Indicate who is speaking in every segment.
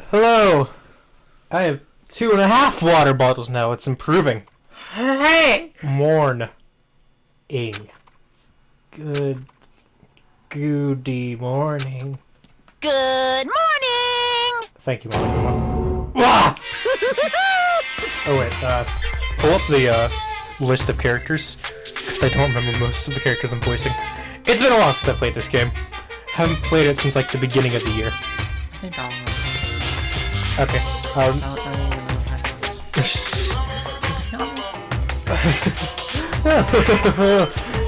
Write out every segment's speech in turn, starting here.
Speaker 1: Hello. I have 2.5 water bottles now. It's improving.
Speaker 2: Hey!
Speaker 1: Morning. Goody morning.
Speaker 2: Good morning!
Speaker 1: Thank you, Monica. Ah! Oh wait, pull up the list of characters, because I don't remember most of the characters I'm voicing. It's been a while since I played this game. Haven't played it since like the beginning of the year.
Speaker 2: I think I'll...
Speaker 1: Okay.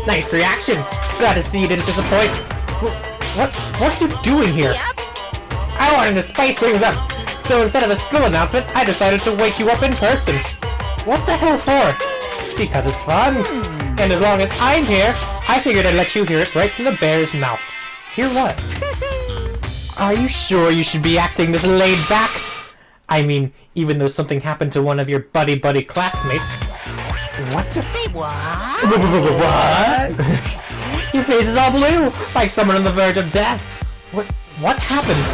Speaker 1: Nice reaction. Glad to see you didn't disappoint. What are you doing here?
Speaker 2: Yep.
Speaker 1: I wanted to spice things up, so instead of a school announcement, I decided to wake you up in person. What the hell for? Because it's fun. And as long as I'm here, I figured I'd let you hear it right from the bear's mouth. Hear what? Are you sure you should be acting this laid back? I mean, even though something happened to one of your buddy classmates. What?
Speaker 2: Say what?
Speaker 1: What? Your face is all blue, like someone on the verge of death. What happened?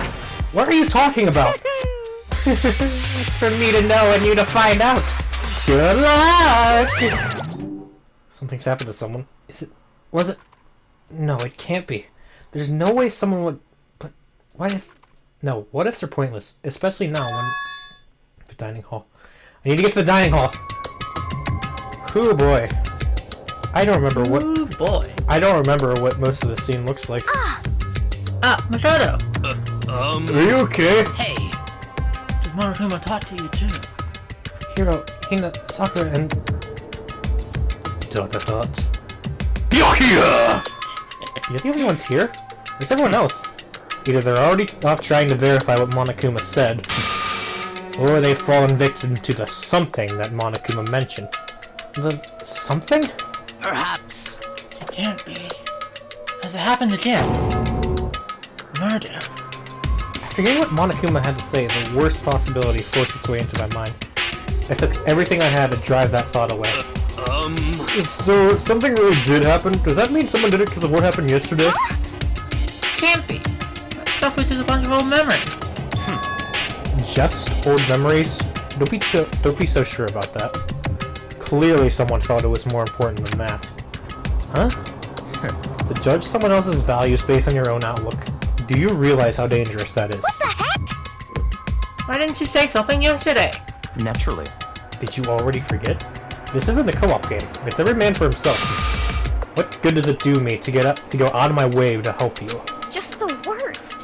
Speaker 1: What are you talking about? It's for me to know and you to find out. Good luck! Something's happened to someone. Was it? No, it can't be. There's no way someone would... But what if... No, what ifs are pointless, especially now when... The dining hall. I need to get to the dining hall. Oh boy. I don't remember what...
Speaker 2: Ooh, boy.
Speaker 1: I don't remember what most of the scene looks like.
Speaker 2: Makoto!
Speaker 1: Are you okay?
Speaker 2: Hey! Did Monokuma talk to you too?
Speaker 1: Hiro, Hina, Sakura, and... Byakuya! You're the only ones here? Where's everyone else? Either they're already off trying to verify what Monokuma said, or they've fallen victim to the something that Monokuma mentioned. The something?
Speaker 2: Perhaps. It can't be. Has it happened again? Murder.
Speaker 1: After hearing what Monokuma had to say, the worst possibility forced its way into my mind. I took everything I had to drive that thought away. So, if something really did happen, does that mean someone did it because of what happened yesterday?
Speaker 2: Can't be. That stuff was just a bunch of old memories.
Speaker 1: Just old memories? Don't be so sure about that. Clearly someone felt it was more important than that. Huh? To judge someone else's values based on your own outlook. Do you realize how dangerous that is?
Speaker 2: What the heck? Why didn't you say something yesterday?
Speaker 3: Naturally.
Speaker 1: Did you already forget? This isn't a co-op game. It's every man for himself. What good does it do me to go out of my way to help you?
Speaker 4: Just the worst.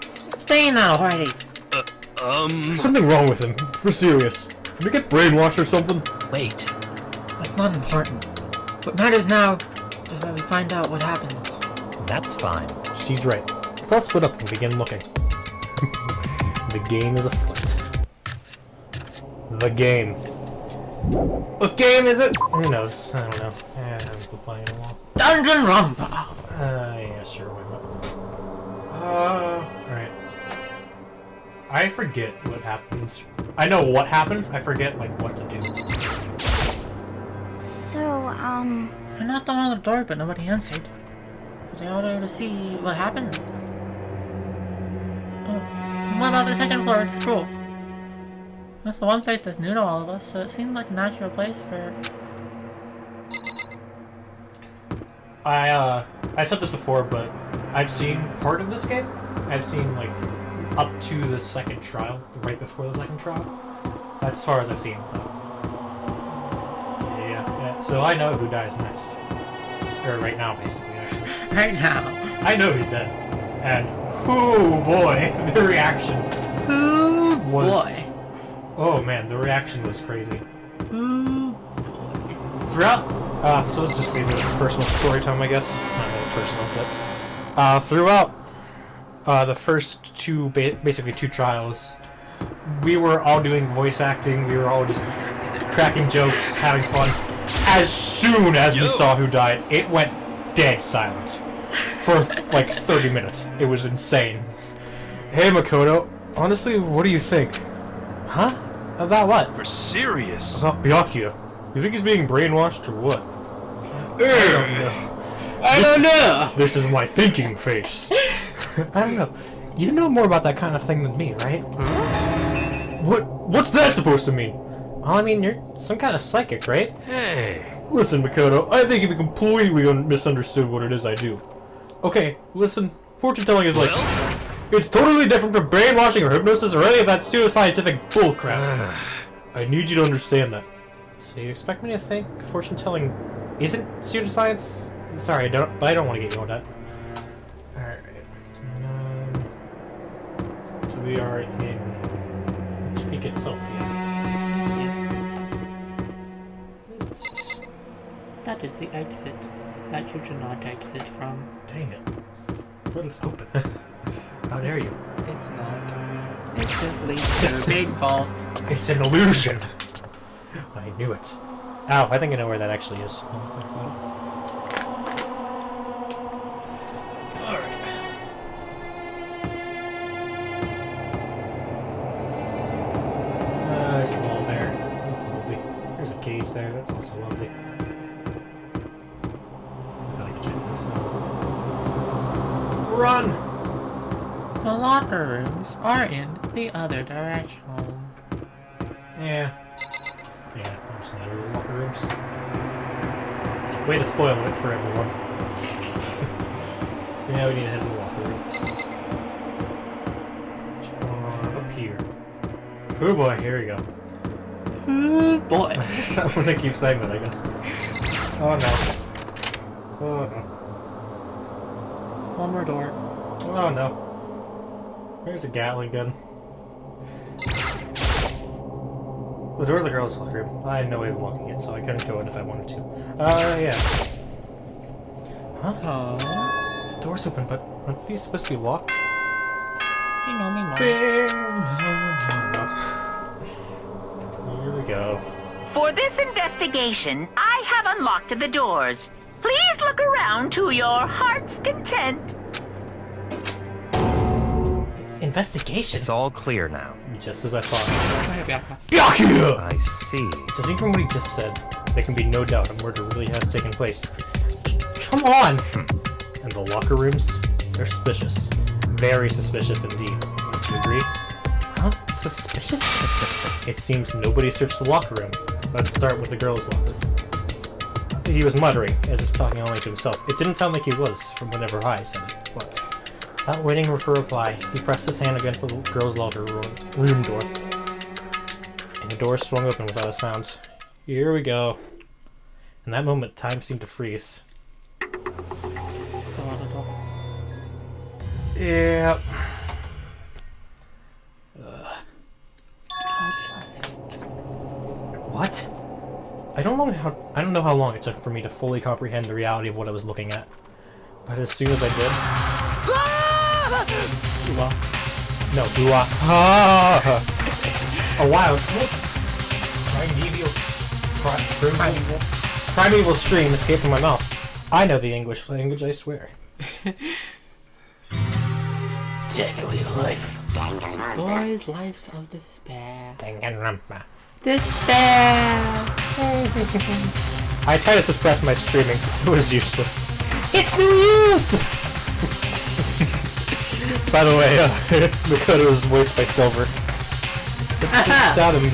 Speaker 2: Saying that already.
Speaker 1: There's something wrong with him. For serious. Did he get brainwashed or something?
Speaker 2: Wait. That's not important. What matters now is that we find out what happened.
Speaker 3: That's fine.
Speaker 1: She's right. Let's all split up and begin looking. The game is afoot. The game. What game is it? Who knows? I don't know. I haven't been playing in a while.
Speaker 2: Danganronpa!
Speaker 1: Yeah, sure, why not? Alright. I forget what happens. I know what happens, I forget, like, what to do.
Speaker 4: So,
Speaker 2: I knocked on the door, but nobody answered. Was I out there to see what happened? What about the second floor? It's cool. That's the one place that's new to all of us, so it seemed like a natural place for...
Speaker 1: I said this before, but I've seen part of this game. I've seen, like, up to the second trial, right before the second trial. That's as far as I've seen, though. Yeah. So I know who dies next. Or right now, basically, actually.
Speaker 2: Right now.
Speaker 1: I know he's dead. And, oh boy, the reaction
Speaker 2: Ooh,
Speaker 1: was...
Speaker 2: boy.
Speaker 1: Oh man, the reaction was crazy.
Speaker 2: Ooh, boy.
Speaker 1: Throughout, so this is just maybe a personal story time, I guess. Not really personal, but throughout the first two, basically two trials, we were all doing voice acting. We were all just cracking jokes, having fun. As soon as we saw who died, it went dead silent for like 30 minutes. It was insane. Hey Makoto, honestly, what do you think? Huh? About what?
Speaker 3: For serious?
Speaker 1: About Byakuya. You think he's being brainwashed or what?
Speaker 2: I don't know.
Speaker 1: This is my thinking face. I don't know. You know more about that kind of thing than me, right? What's that supposed to mean? Well, I mean, you're some kind of psychic, right?
Speaker 3: Hey.
Speaker 1: Listen, Makoto, I think you've completely misunderstood what it is I do. Okay, listen, fortune telling is like... It's totally different from brainwashing or hypnosis or any of that pseudoscientific bullcrap. I need you to understand that. So you expect me to think fortune telling isn't pseudoscience? Sorry, but I don't want to get yelled at. Alright. So we are in Peak itself, yeah.
Speaker 2: Yes. That is the exit that you should not exit from.
Speaker 1: Dang it. But it's open. How dare you?
Speaker 2: It's not. It just leads to a big vault.
Speaker 1: It's an illusion! I knew it. Ow, I think I know where that actually is. Alright. There's a wall there. That's lovely. There's a cage there. That's also lovely. I thought I could check this out. Run!
Speaker 2: The locker rooms are in the other direction.
Speaker 1: Yeah. Yeah, there's no locker rooms. Way to spoil it for everyone. Yeah, we need to head to the locker room. Up here. Oh boy, here we go.
Speaker 2: Oh boy.
Speaker 1: I'm gonna keep saying that, I guess. Oh no. Oh no.
Speaker 2: One more door.
Speaker 1: Oh no. There's a Gatling gun. The door of the girls' locker room. I had no way of walking it, so I couldn't go in if I wanted to. Yeah. Huh?
Speaker 2: Oh.
Speaker 1: The door's open, but aren't these supposed to be locked?
Speaker 2: You know me, Mom.
Speaker 1: Here we go.
Speaker 4: For this investigation, I have unlocked the doors. Please look around to your heart's content.
Speaker 1: Investigation?
Speaker 3: It's all clear now.
Speaker 1: Just as I thought.
Speaker 3: I see.
Speaker 1: Judging from what he just said, there can be no doubt a murder really has taken place. Come on! And the locker rooms? They're suspicious. Very suspicious indeed. Don't you agree? Huh? Suspicious? It seems nobody searched the locker room. Let's start with the girls' locker. He was muttering, as if talking only to himself. It didn't sound like he was, from whenever I said it, but... Without waiting for a reply, he pressed his hand against the girls' locker room door. And the door swung open without a sound. Here we go. In that moment, time seemed to freeze.
Speaker 2: So audible.
Speaker 1: Yep. What? I don't know how long it took for me to fully comprehend the reality of what I was looking at. But as soon as I did...
Speaker 2: Dua.
Speaker 1: No, Dua. Ah! A wild, primeval scream escaped from my mouth. I know the English language, I swear. Deadly life.
Speaker 2: Boys' lives of despair.
Speaker 1: Danganronpa.
Speaker 2: Despair!
Speaker 1: I tried to suppress my screaming. It was useless. It's no use! By the way, Makoto is voiced by Silver. It's just out of me.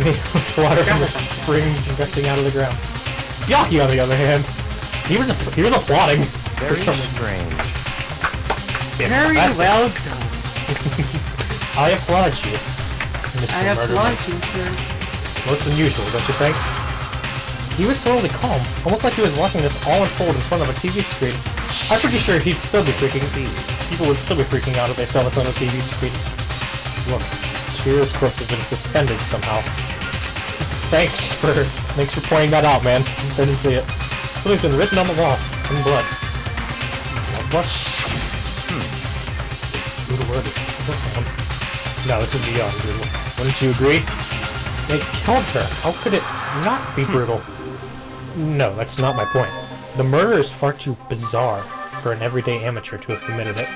Speaker 1: Water from the spring gushing out of the ground. Yaki, on the other hand, he was applauding.
Speaker 3: Very strange.
Speaker 2: Very well done.
Speaker 1: I applaud you, Mr.
Speaker 2: I applaud
Speaker 1: Murderer.
Speaker 2: you, sir.
Speaker 1: Most unusual, don't you think? He was totally calm, almost like he was watching this all unfold in front of a TV screen. I'm pretty sure people would still be freaking out if they saw this on a TV screen. Look, Chihiro's corpse has been suspended somehow. Thanks for pointing that out, man. I didn't see it. Something's been written on the wall in blood. What? Brutal word is this one. No, this is beyond brutal. Wouldn't you agree? They killed her. How could it not be brutal? No, that's not my point. The murder is far too bizarre for an everyday amateur to have committed it.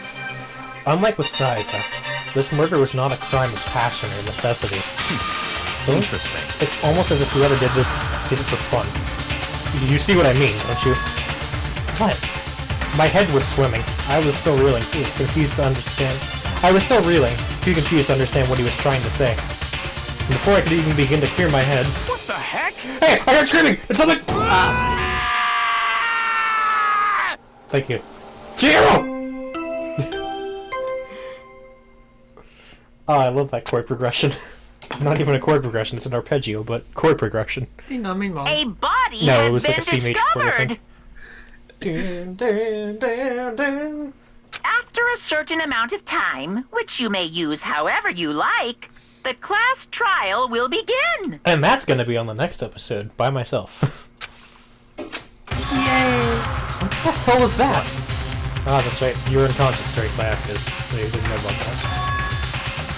Speaker 1: Unlike with Saika, this murder was not a crime of passion or necessity.
Speaker 3: Interesting.
Speaker 1: It's almost as if whoever did this did it for fun. You see what I mean, don't you? What? My head was swimming. I was still reeling, too confused to understand. I was still reeling, too confused to understand what he was trying to say. Before I could even begin to clear my head...
Speaker 3: What the heck?
Speaker 1: Hey! I heard screaming! It's something! Thank you. Chihiro! Oh, I love that chord progression. Not even a chord progression, it's an arpeggio, but chord progression.
Speaker 4: A body
Speaker 1: No,
Speaker 4: has
Speaker 1: it was
Speaker 4: been
Speaker 1: like a C major chord, I
Speaker 4: discovered.
Speaker 1: think. Dun, dun, dun, dun.
Speaker 4: After a certain amount of time, which you may use however you like, the class trial will begin.
Speaker 1: And that's gonna be on the next episode, by myself.
Speaker 2: Yay!
Speaker 1: What the hell was that? Ah, that's right. You were unconscious during Sayaka's, so you didn't know about that.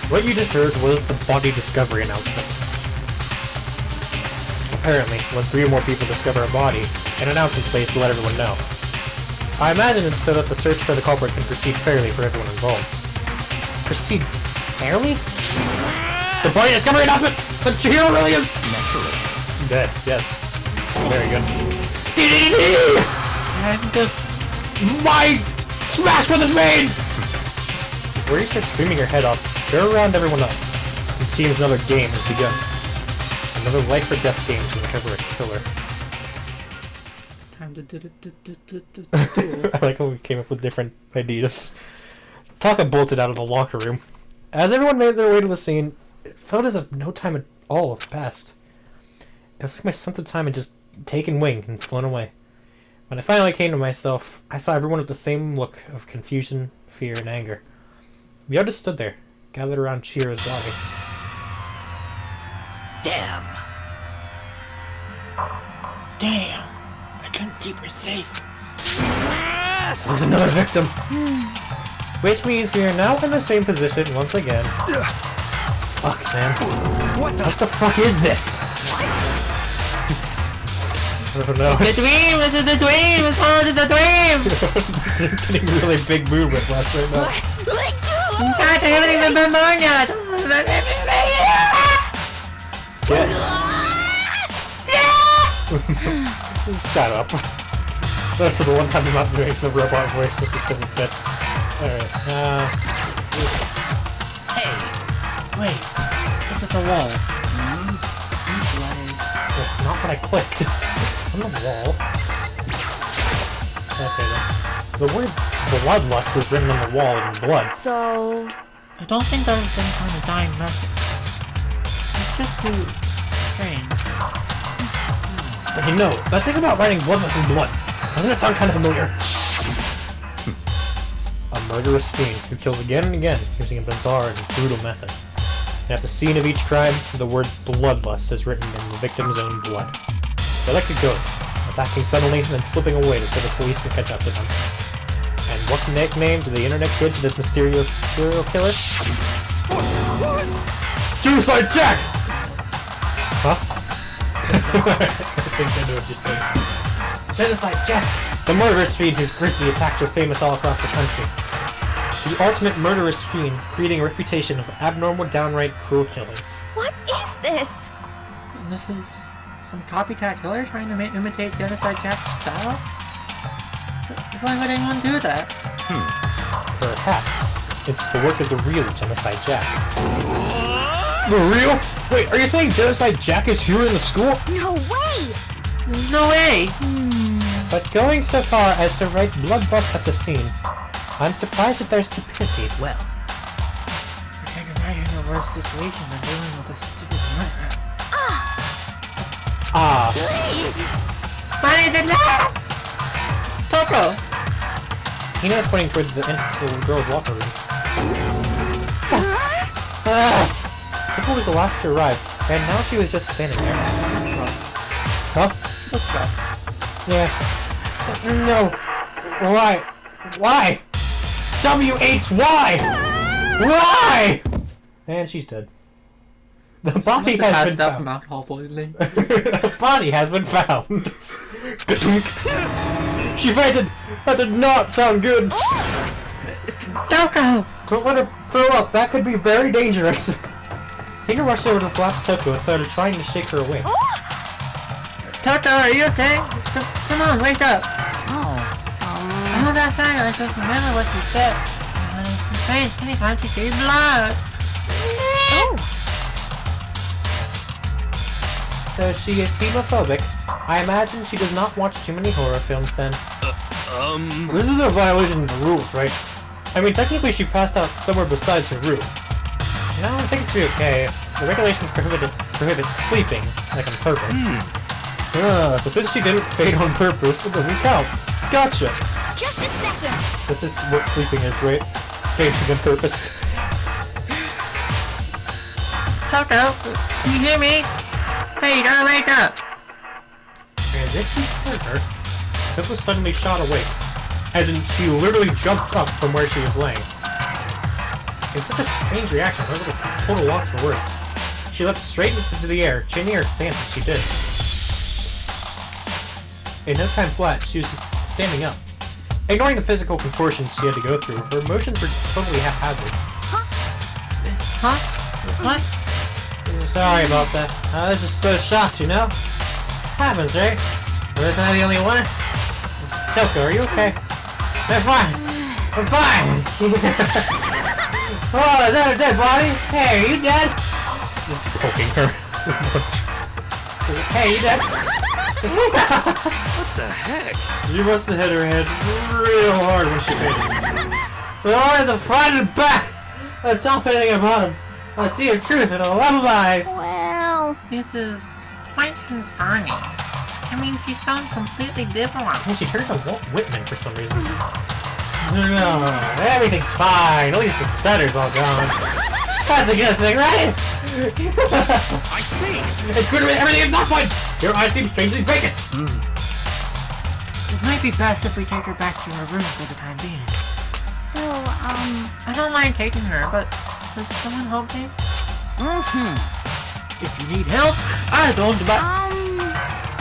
Speaker 1: What you just heard was the body discovery announcement. Apparently, when 3 or more people discover a body, an announcement plays to let everyone know. I imagine it's so that the search for the culprit can proceed fairly for everyone involved. Proceed fairly? The body discovery announcement! The Chihiro really is...
Speaker 3: Naturally.
Speaker 1: Dead, yes. Very good. My Smash Brothers main! Before you start screaming your head off, go around everyone up. It seems another game has begun. Another life or death game to recover a killer.
Speaker 2: Time to do.
Speaker 1: I like how we came up with different ideas. Taka bolted out of the locker room. As everyone made their way to the scene, it felt as if no time at all had passed. It was like my sense of time had just taken wing and flown away. When I finally came to myself, I saw everyone with the same look of confusion, fear, and anger. We all just stood there, gathered around Chihiro's body.
Speaker 3: Damn.
Speaker 2: Damn! I couldn't keep her safe.
Speaker 1: There's another victim! Which means we are now in the same position once again. Fuck, man.
Speaker 3: What the?
Speaker 1: What the fuck is this? I don't know.
Speaker 2: The dream! This is the dream! It's all just a dream!
Speaker 1: I'm getting really big mood with last right now.
Speaker 2: God, I haven't even been born yet!
Speaker 1: Yes. Shut up. That's the one time I'm not doing the robot voice just because it fits. Alright,
Speaker 2: Hey! Wait, look at the wall.
Speaker 1: that's not what I clicked. On the wall. Okay then. The word bloodlust is written on the wall in blood.
Speaker 5: So,
Speaker 2: I don't think that was any kind of dying message. It's just too strange.
Speaker 1: Hey, no, that thing about writing bloodlust in blood. Doesn't it sound kind of familiar? A murderous fiend who kills again and again using a bizarre and brutal method. And at the scene of each crime, the word bloodlust is written in the victim's own blood. They're like a ghost, attacking suddenly and then slipping away before the police can catch up to them. And what nickname do the internet give to this mysterious serial killer? Suicide Jack! Huh? I think I know what you're saying. Genocide Jack! The murderous fiend whose grisly attacks are famous all across the country. The ultimate murderous fiend, creating a reputation of abnormal, downright cruel killings.
Speaker 5: what is this?
Speaker 2: And this is some copycat killer trying to imitate Genocide Jack's style? Why would anyone do that?
Speaker 1: Perhaps it's the work of the real Genocide Jack. The real? Wait, are you saying Genocide Jack is here in the school?
Speaker 5: No way!
Speaker 2: No way!
Speaker 1: But going so far as to write bloodlust at the scene, I'm surprised at their stupidity.
Speaker 3: Well,
Speaker 2: I can't imagine a worse situation than dealing with a stupid murder. Money did that! Totoro!
Speaker 1: Hina's pointing toward the entrance to the girls' locker room. Totoro was the last to arrive, and now she was just standing there. Huh?
Speaker 2: Let's go.
Speaker 1: Yeah. No. Why? Why? W-H-Y! Why? And she's dead. The body has been
Speaker 2: From
Speaker 1: found.
Speaker 2: alcohol poisoning.
Speaker 1: The body has been found. She fainted. That did not sound good.
Speaker 2: Toko!
Speaker 1: Don't let her throw up. That could be very dangerous. Hina rushed over to the black Toko and started trying to shake her awake.
Speaker 2: Toto, are you okay? Come on, wake up!
Speaker 5: Oh.
Speaker 2: Oh, that's right, I just remember what you said. She faints anytime she sees blood.
Speaker 5: Oh.
Speaker 1: So she is hemophobic. I imagine she does not watch too many horror films then. This is a violation of the rules, right? I mean, technically she passed out somewhere besides her room. No, I think it's okay. The regulations prohibit sleeping, like on purpose. So since she didn't faint on purpose, it doesn't count. Gotcha.
Speaker 5: Just a second.
Speaker 1: That's just what sleeping is, right? Fainting on purpose.
Speaker 2: Toto, can you hear me? Hey, you gotta wake up.
Speaker 1: As if she heard her, Toko suddenly shot awake. As in, she literally jumped up from where she was laying. It was such a strange reaction. I was like a total loss for words. She leapt straight into the air, changing her stance as she did. In no time flat, she was just standing up. Ignoring the physical contortions she had to go through, her emotions were totally haphazard.
Speaker 2: Huh? What?
Speaker 1: Sorry about that. I was just so shocked, you know? Happens, right? Wasn't I the only one? Toko, are you okay? I'm fine. I'm fine. Oh, is that a dead body? Hey, are you dead? Just poking her. Hey, you dead?
Speaker 3: What the heck?
Speaker 1: You must have hit her head real hard when she fainted. But all at the front and back! That's all anything about him. I see your truth in a love of eyes.
Speaker 5: Well,
Speaker 2: This is quite concerning. I mean, she sounds completely different.
Speaker 1: And she turned to Walt Whitman for some reason. No, everything's fine. At least the stutter's all gone. That's a good thing, right?
Speaker 3: I see!
Speaker 1: It's good. Everything is not fine. Your eyes seem strangely vacant.
Speaker 2: It might be best if we take her back to her room for the time being.
Speaker 5: so,
Speaker 2: I don't mind taking her, but does someone help me? If you need help, I don't mind.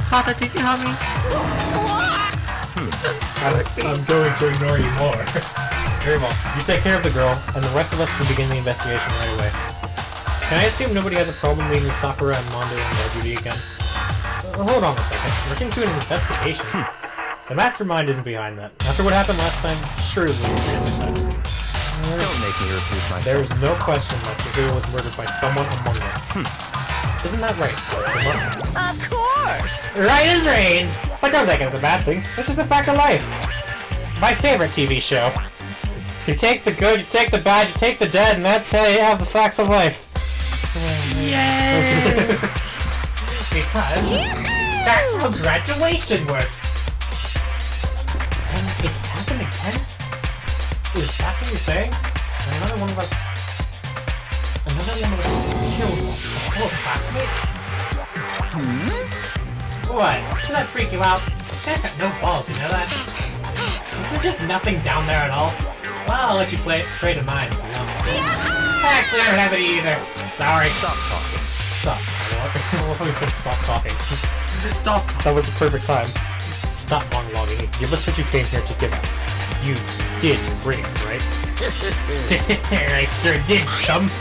Speaker 2: Tata, did you help me?
Speaker 1: I'm going to ignore you more. Very well. You take care of the girl, and the rest of us can begin the investigation right away. Can I assume nobody has a problem leaving Sakura and Mondo on guard duty again? Hold on a second. We're into an investigation. The mastermind isn't behind that. After what happened last time, surely we'll realize that.
Speaker 3: Don't make me repeat myself.
Speaker 1: There's no question that Chihiro was murdered by someone among us. Isn't that right?
Speaker 3: Of course!
Speaker 1: Right as rain! But don't take it as a bad thing. It's just a fact of life. My favorite TV show. You take the good, you take the bad, you take the dead, and that's how you have the facts of life.
Speaker 2: Yay!
Speaker 1: Because that's how graduation works. And it's happened again? Is that what you're saying? Another one of us killed a fellow classmate? What? Should that freak you out? You guys got no balls, you know that? Is there just nothing down there at all? Well, I'll let you trade a mine if you want. Actually, I don't have any either. Sorry.
Speaker 3: Stop talking.
Speaker 1: Stop. I said stop talking.
Speaker 2: Stop.
Speaker 1: That was the perfect time. Stop monologuing. Give us what you came here to give us. You did bring it, right? I sure did, chumps.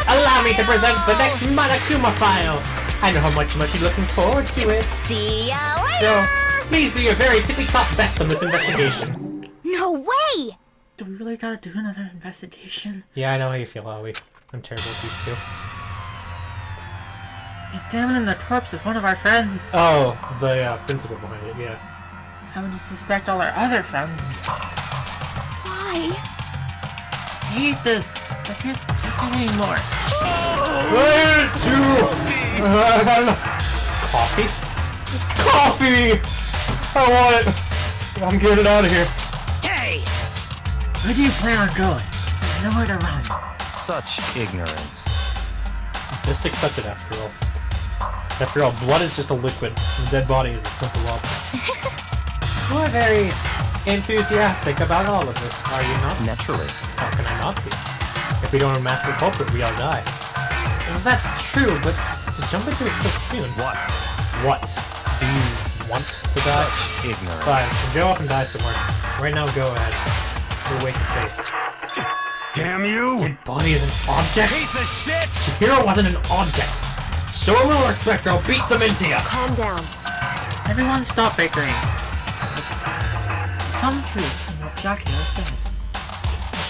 Speaker 1: Allow me to present the next Monokuma file. I know how much you must be looking forward to it.
Speaker 5: see ya later.
Speaker 1: So, please do your very tippy-top best on this investigation.
Speaker 5: No way.
Speaker 2: Do we really gotta do another investigation?
Speaker 1: Yeah, I know how you feel, Aoi. I'm terrible at these two.
Speaker 2: Examining the corpse of one of our friends.
Speaker 1: Oh, the principal behind it, yeah.
Speaker 2: Having to suspect all our other friends.
Speaker 5: Why?
Speaker 2: I hate this. I can't take it anymore.
Speaker 1: I got enough. Coffee? Coffee! I want it! I'm getting out of here.
Speaker 3: Hey!
Speaker 2: Where do you plan on going? There's nowhere to run.
Speaker 3: Such ignorance.
Speaker 1: Just accept it after all. After all, blood is just a liquid, and the dead body is a simple object. You are very enthusiastic about all of this, are you not?
Speaker 3: Naturally.
Speaker 1: How can I not be? If we don't unmask the culprit, we all die. Well, that's true, but to jump into it so soon...
Speaker 3: What?
Speaker 1: What? Do you want to die?
Speaker 3: Such ignorance.
Speaker 1: Fine, then go off and die somewhere. Right now, go ahead. You're a waste of space.
Speaker 3: Damn you!
Speaker 1: Dead body is an object?
Speaker 3: Piece of shit!
Speaker 1: Chihiro wasn't an object! Show a little respect or I'll beat some into ya!
Speaker 5: Calm down.
Speaker 2: Everyone stop bickering. Some truth in what Chihiro said.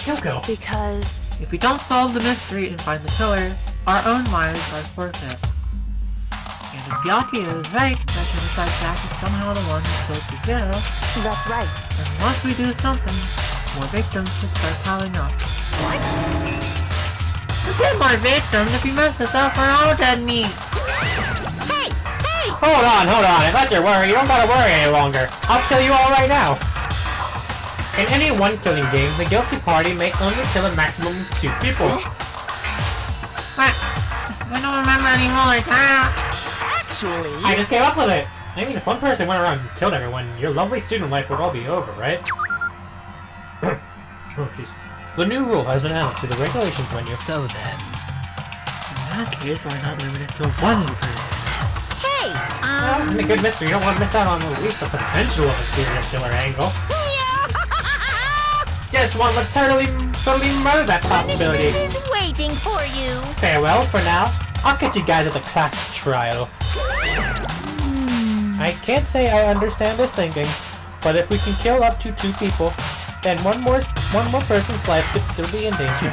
Speaker 1: Kyoko!
Speaker 5: Because
Speaker 2: If we don't solve the mystery and find the killer, our own lives are forfeit. And if Byakuya is right, that genocide Jack is somehow the one who killed Chihiro,
Speaker 5: That's right.
Speaker 2: then once we do something, more victims should start piling up.
Speaker 5: What?
Speaker 2: Get more victims if you mess this up for all dead meat!
Speaker 5: Hey! Hey!
Speaker 1: Hold on. If that's your worry, you don't gotta worry any longer. I'll kill you all right now. In any one-killing game, the guilty party may only kill a maximum of 2 people.
Speaker 2: What? I don't remember any more like that.
Speaker 5: Actually...
Speaker 1: I just came up with it. I mean, if one person went around and killed everyone, your lovely student life would all be over, right? Oh, jeez. The new rule has been added to the regulations menu.
Speaker 6: So then...
Speaker 2: In that case, why not limit it to one person?
Speaker 5: Hey!
Speaker 1: Well, in a good mystery, you don't want to miss out on at least the potential of a serial killer angle. Just want to totally murder that possibility.
Speaker 5: Punishment is waiting for you.
Speaker 1: Farewell for now. I'll catch you guys at the class trial. I can't say I understand this thinking, but if we can kill up to 2 people, then one more person's life could still be in danger.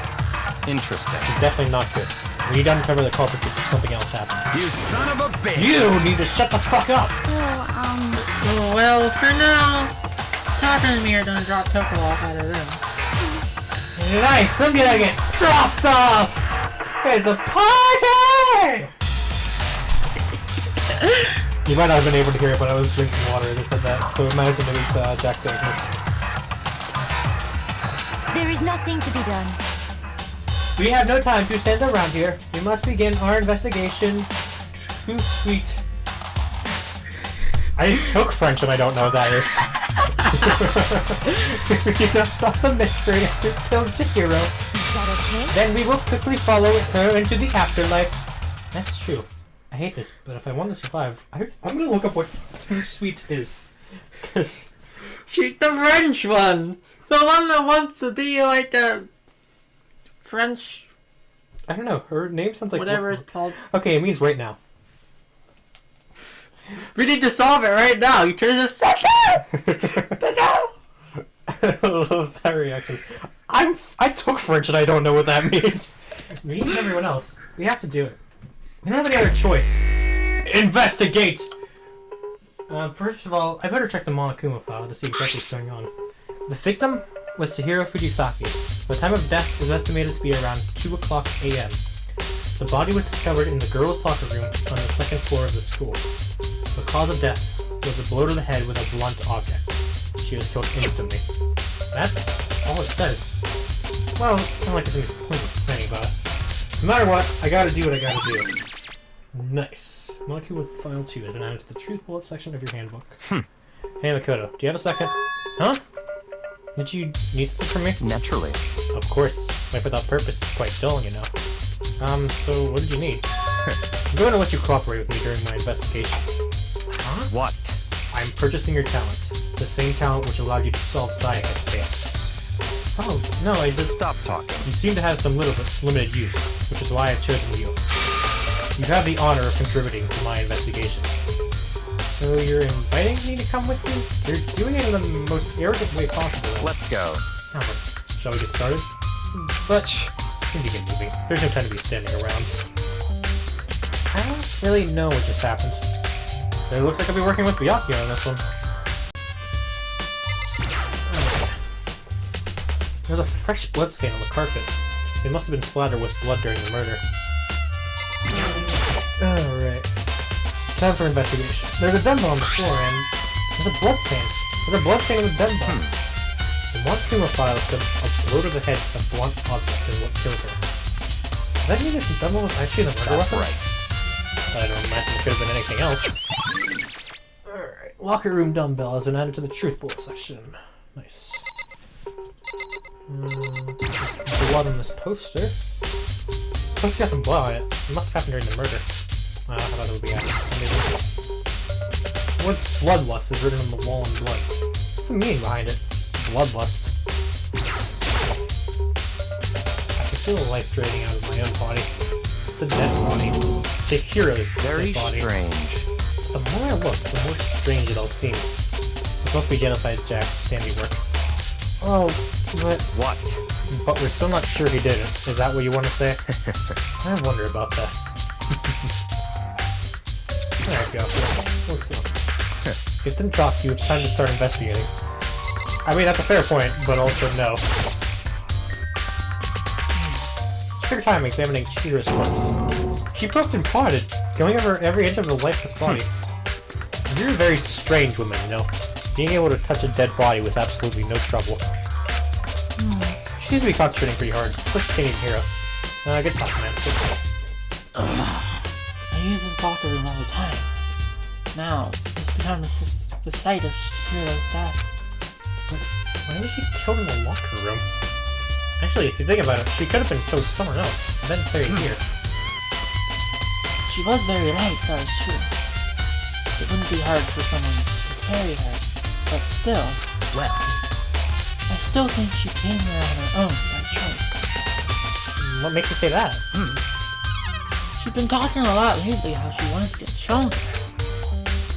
Speaker 3: Interesting.
Speaker 1: It's definitely not good. We need to uncover the culprit before something else happens.
Speaker 3: You son of a bitch!
Speaker 1: You need to shut the fuck up!
Speaker 2: Oh, well, for now, Taka and me are gonna drop Toko off out of them.
Speaker 1: Nice, I'm gonna get dropped off! It's a party! You might not have been able to hear it, but I was drinking water as I said that, so imagine it was Jack Daniels.
Speaker 5: There is nothing to be done.
Speaker 1: We have no time to stand around here. We must begin our investigation. Too sweet. I took French and I don't know what that is. You have solved the mystery after killed Chihiro.
Speaker 5: Is that okay?
Speaker 1: Then we will quickly follow her into the afterlife. That's true. I hate this, but if I want to survive, I'm gonna look up what too sweet is.
Speaker 2: She's the French one! The one that wants to be like the French...
Speaker 1: I don't know, her name sounds like...
Speaker 2: whatever it's called.
Speaker 1: Okay, it means right now.
Speaker 2: We need to solve it right now! You turn this second! But no!
Speaker 1: I love that reaction. I took French and I don't know what that means. Me and everyone else. We have to do it. We don't have any other choice. Investigate! First of all, I better check the Monokuma file to see exactly what's going on. The victim was Chihiro Fujisaki. The time of death is estimated to be around 2 o'clock a.m. The body was discovered in the girls' locker room on the 2nd floor of the school. The cause of death was a blow to the head with a blunt object. She was killed instantly. That's all it says. Well, it's not like there's any point of complaining about it. No matter what, I gotta do what I gotta do. Nice. Molecule File 2 has been added to the Truth Bullet section of your handbook. Hey Makoto, do you have a second? Huh? Did you need something from me?
Speaker 3: Naturally.
Speaker 1: Of course. Life without purpose is quite dull, you know. So what did you need? I'm going to let you cooperate with me during my investigation. Huh?
Speaker 3: What?
Speaker 1: I'm purchasing your talent. The same talent which allowed you to solve Sayaka's case. Solve? No, I just...
Speaker 3: Stop talking.
Speaker 1: You seem to have some limited use, which is why I've chosen you. You have the honor of contributing to my investigation. So you're inviting me to come with you? You're doing it in the most arrogant way possible.
Speaker 3: Let's go.
Speaker 1: Alright, shall we get started? But, we can begin moving. There's no time to be standing around. I don't really know what just happened. It looks like I'll be working with Byakuya on this one. There's a fresh blood stain on the carpet. It must have been splattered with blood during the murder. Alright. Time for investigation. There's a dumbbell on the floor and there's a blood stain. There's a blood stain in the dumbbell. The Monokuma file said a blow to the head with a blunt object is what killed her. Does that mean this dumbbell was actually the murder weapon?
Speaker 3: Right.
Speaker 1: I don't imagine it could have been anything else. Alright. Locker room dumbbell has been added to the Truth Bullet section. Nice. Blood on this poster. Poster's got some blood on it. It must have happened during the murder. I thought it would be added for some reason. What bloodlust is written on the wall in blood? What's the meaning behind it? Bloodlust. I can feel the life draining out of my own body. It's a dead body. Chihiro's
Speaker 3: Very
Speaker 1: dead body.
Speaker 3: strange.
Speaker 1: The more I look, the more strange it all seems. It must be Genocide Jack's handiwork. Oh,
Speaker 3: What?
Speaker 1: but we're still not sure he did it. Is that what you want to say? I wonder about that. There you go. What's up? Get them talk to you, it's time to start investigating. I mean, that's a fair point, but also no. Took her time examining Chihiro's corpse. She poked and prodded, going over every inch of the lifeless body. You're a very strange woman, you know. Being able to touch a dead body with absolutely no trouble. She seems to be concentrating pretty hard. It's like she can't even hear us. Good talk, man. Good talk.
Speaker 2: I use the locker room all the time. Now, it's become the site of Chihiro's death.
Speaker 1: Why was she killed in the locker room? Actually, if you think about it, she could have been killed somewhere else, and then carried here.
Speaker 2: She was very light, that is true. It wouldn't be hard for someone to carry her, but still.
Speaker 3: Well,
Speaker 2: I still think she came here on her own by choice.
Speaker 1: What makes you say that?
Speaker 2: She's been talking a lot lately how she wanted to get stronger.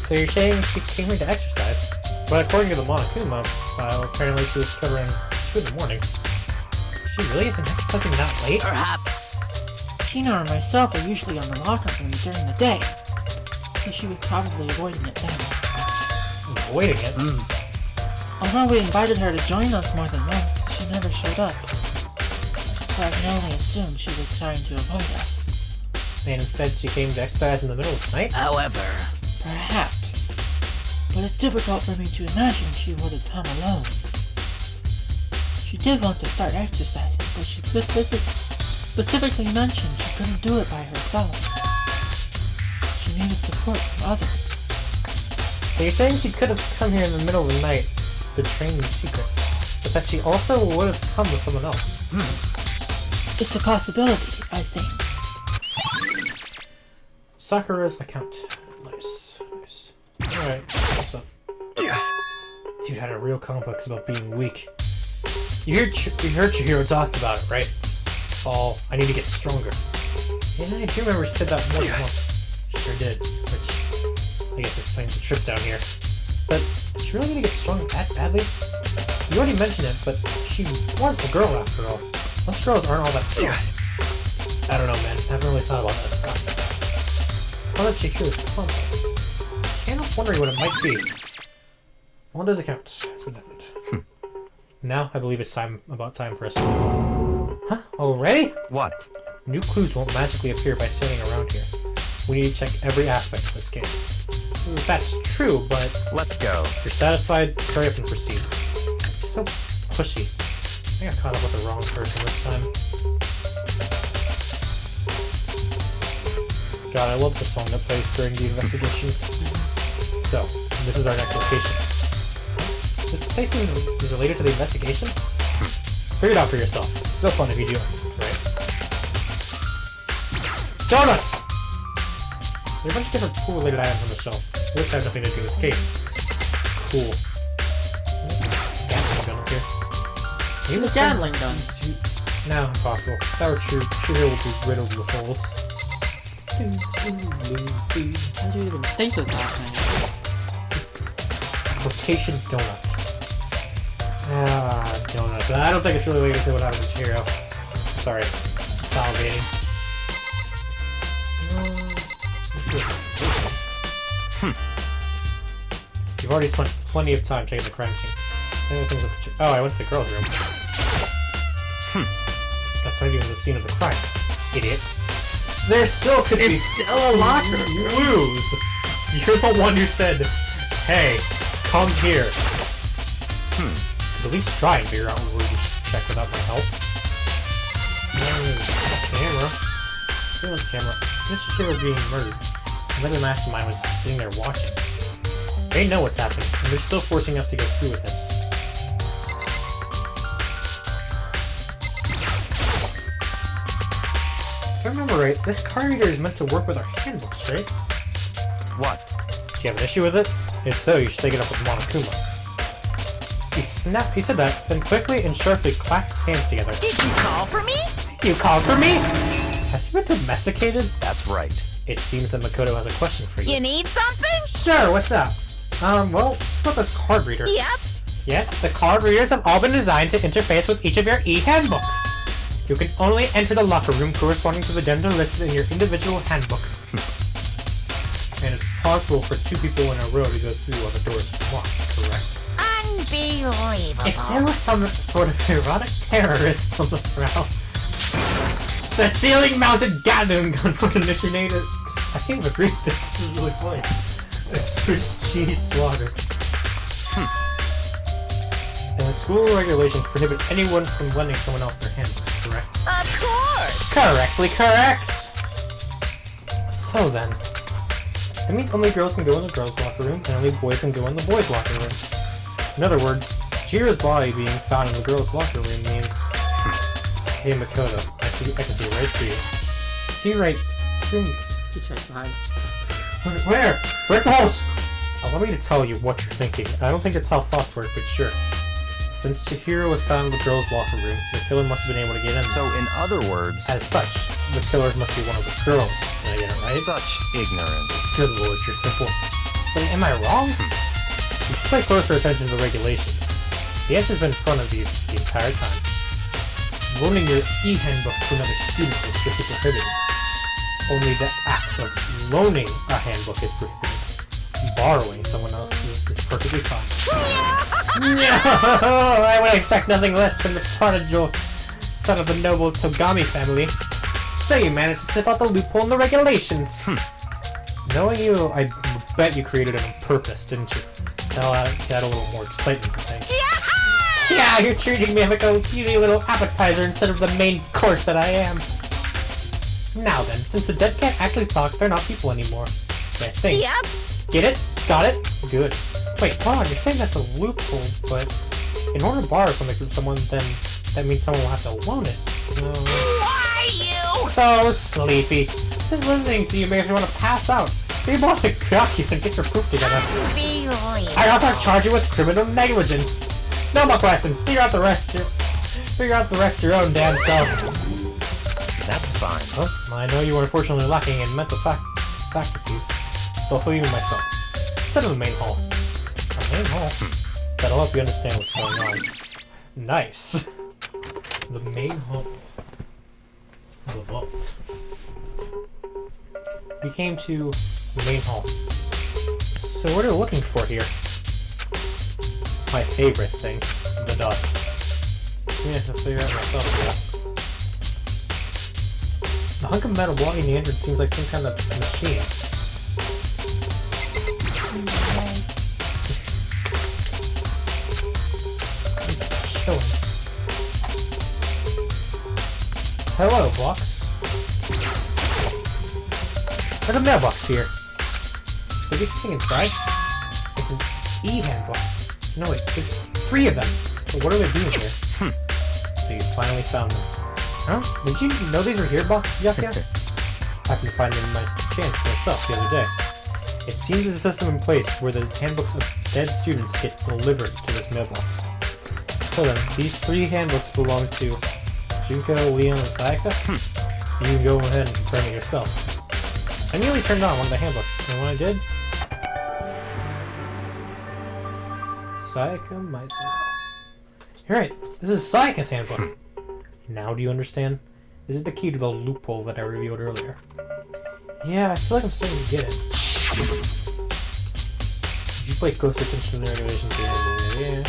Speaker 1: So you're saying she came here to exercise? But according to the Monokuma file, apparently she was covered around 2 in the morning. Did she really have been exercising that late?
Speaker 3: perhaps.
Speaker 2: Tina and myself are usually on the locker room during the day, so she was probably avoiding it then.
Speaker 1: Avoiding it?
Speaker 2: Although we invited her to join us more than once, she never showed up. So I can only assume she was trying to avoid us.
Speaker 1: And instead she came to exercise in the middle of the night?
Speaker 3: However,
Speaker 2: Perhaps. But it's difficult for me to imagine she would have come alone. She did want to start exercising, but she specifically mentioned she couldn't do it by herself. She needed support from others.
Speaker 1: So you're saying she could have come here in the middle of the night to train in secret, but that she also would have come with someone else?
Speaker 2: It's a possibility, I think.
Speaker 1: Sakura's account. Nice. Nice. Alright, what's up? Dude had a real complex about being weak. You heard Chihiro talked about it, right? Oh, I need to get stronger. And I do remember she said that more than once. She sure did, which I guess explains the trip down here. But did she really need to get strong that badly? You already mentioned it, but she was a girl after all. Most girls aren't all that strong. I don't know, man. I haven't really thought about that stuff. How about Chihiro's complex? Can't help wondering what it might be. Well, does it count? That's what that meant. Now, I believe it's about time for us to move. Huh? Already?
Speaker 3: what?
Speaker 1: New clues won't magically appear by sitting around here. We need to check every aspect of this case. That's true, but
Speaker 3: Let's go.
Speaker 1: if you're satisfied, hurry up and proceed. You're so pushy. I got caught up with the wrong person this time. God, I love the song that plays during the investigations. So, this is our next location. This place is related to the investigation? Figure it out for yourself. It's so fun if you do it, right? Donuts! There are a bunch of different pool-related items on the shelf. Which have nothing to do with the case. Cool. Gatling gun up here. Maybe
Speaker 2: The Gatling gun.
Speaker 1: No, impossible. If that were true, Chihiro would be riddled with holes.
Speaker 2: How do you even think of that, man?
Speaker 1: Flotation donut. Ah, donut. I don't think it's really related to what happened to Chihiro. Sorry. Salivating. You've already spent plenty of time checking the crime scene. Any other things up to I went to the girls' room. That's not even the scene of the crime, idiot. There still could be
Speaker 2: still a locker.
Speaker 1: clues. You're the one who said, "Hey, come here." At least try and figure out where we should check without my help. Camera. Where's the camera? This kid was being murdered. Another mastermind was just sitting there watching. They know what's happening, and they're still forcing us to go through with this. If I remember right, this card reader is meant to work with our handbooks, right?
Speaker 3: What?
Speaker 1: Do you have an issue with it? If so, you should take it up with Monokuma. He said that, then quickly and sharply clapped his hands together.
Speaker 5: Did you call for me?
Speaker 1: You called for me? Has he been domesticated?
Speaker 3: That's right.
Speaker 1: It seems that Makoto has a question for you.
Speaker 5: You need something?
Speaker 1: Sure, what's up? Well, just about this card reader.
Speaker 5: Yep.
Speaker 1: Yes, the card readers have all been designed to interface with each of your e-handbooks. You can only enter the locker room corresponding to the gender listed in your individual handbook. and it's possible for 2 people in a row to go through while the door is locked, correct?
Speaker 5: Unbelievable.
Speaker 1: If there was some sort of erotic terrorist on the prowl, the ceiling-mounted Gatling gun would initiate it. I can't even read this. This is really funny. A Swiss cheese slaughter. And the school regulations prohibit anyone from lending someone else their handbooks, correct?
Speaker 5: Of course.
Speaker 1: Correctly correct! So then, that means only girls can go in the girls' locker room, and only boys can go in the boys' locker room. In other words, Chihiro's body being found in the girls' locker room means... Hey Makoto, I can see right through you. See right through me.
Speaker 2: He's right behind.
Speaker 1: Where? Where's the holes? Allow me to tell you what you're thinking. I don't think that's how thoughts work, but sure. Since Chihiro was found in the girls' locker room, the killer must have been able to get in.
Speaker 3: So, in other words...
Speaker 1: As such, the killers must be one of the girls. Did I get it right?
Speaker 3: Such ignorance.
Speaker 1: Good lord, you're simple. Wait, am I wrong? You should pay closer attention to the regulations. The answer's been in front of you the entire time. Loaning your e-handbook to another student is strictly prohibited. Only the act of loaning a handbook is prohibited. Borrowing someone else's is perfectly fine. No! I would expect nothing less from the prodigal son of the noble Togami family. So you managed to slip out the loophole in the regulations. Knowing you, I bet you created it on purpose, didn't you? To add a little more excitement to things. Yeah, you're treating me like a cutie little appetizer instead of the main course that I am. Now then, since the dead can't actually talk, they're not people anymore. I think.
Speaker 5: Yep.
Speaker 1: Get it? Got it? Good. Wait, hold on, you're saying that's a loophole, but in order to borrow something from someone, then that means someone will have to loan it, so...
Speaker 5: Why you?
Speaker 1: So sleepy. Just listening to you makes me want to pass out. Maybe I'll have to crack you and get your proof together.
Speaker 5: Unbelievable.
Speaker 1: I also charge you with criminal negligence. No more questions. Figure out the rest your own damn self.
Speaker 3: That's fine.
Speaker 1: Oh, I know you are unfortunately lacking in mental faculties, so I'll fill you in myself. Instead of the main hall. The main hall? That'll help you understand what's going on. Nice. The main hall. The vault. We came to the main hall. So what are we looking for here? My favorite thing, the dust. I'm gonna have to figure out myself here. The hunk of metal blocking the entrance seems like some kind of machine. Chilling. Hello, box. There's a mailbox here. Is there something inside? It's an e-handbook. No wait, there's 3 of them. So what are they doing here? So you finally found them. Huh? Did you know these were here, Yuck? I happened to find them in my chance myself the other day. It seems there's a system in place where the handbooks of dead students get delivered to this mailbox. So then, these 3 handbooks belong to Junko, Leon, and Sayaka? You can go ahead and confirm it yourself. I nearly turned on one of the handbooks, and when I did... Sayaka Mizuno. You're right, this is Sayaka's handbook. Now do you understand? This is the key to the loophole that I revealed earlier. Yeah, I feel like I'm starting to get it. Did you pay closer attention to the regulations? Yeah.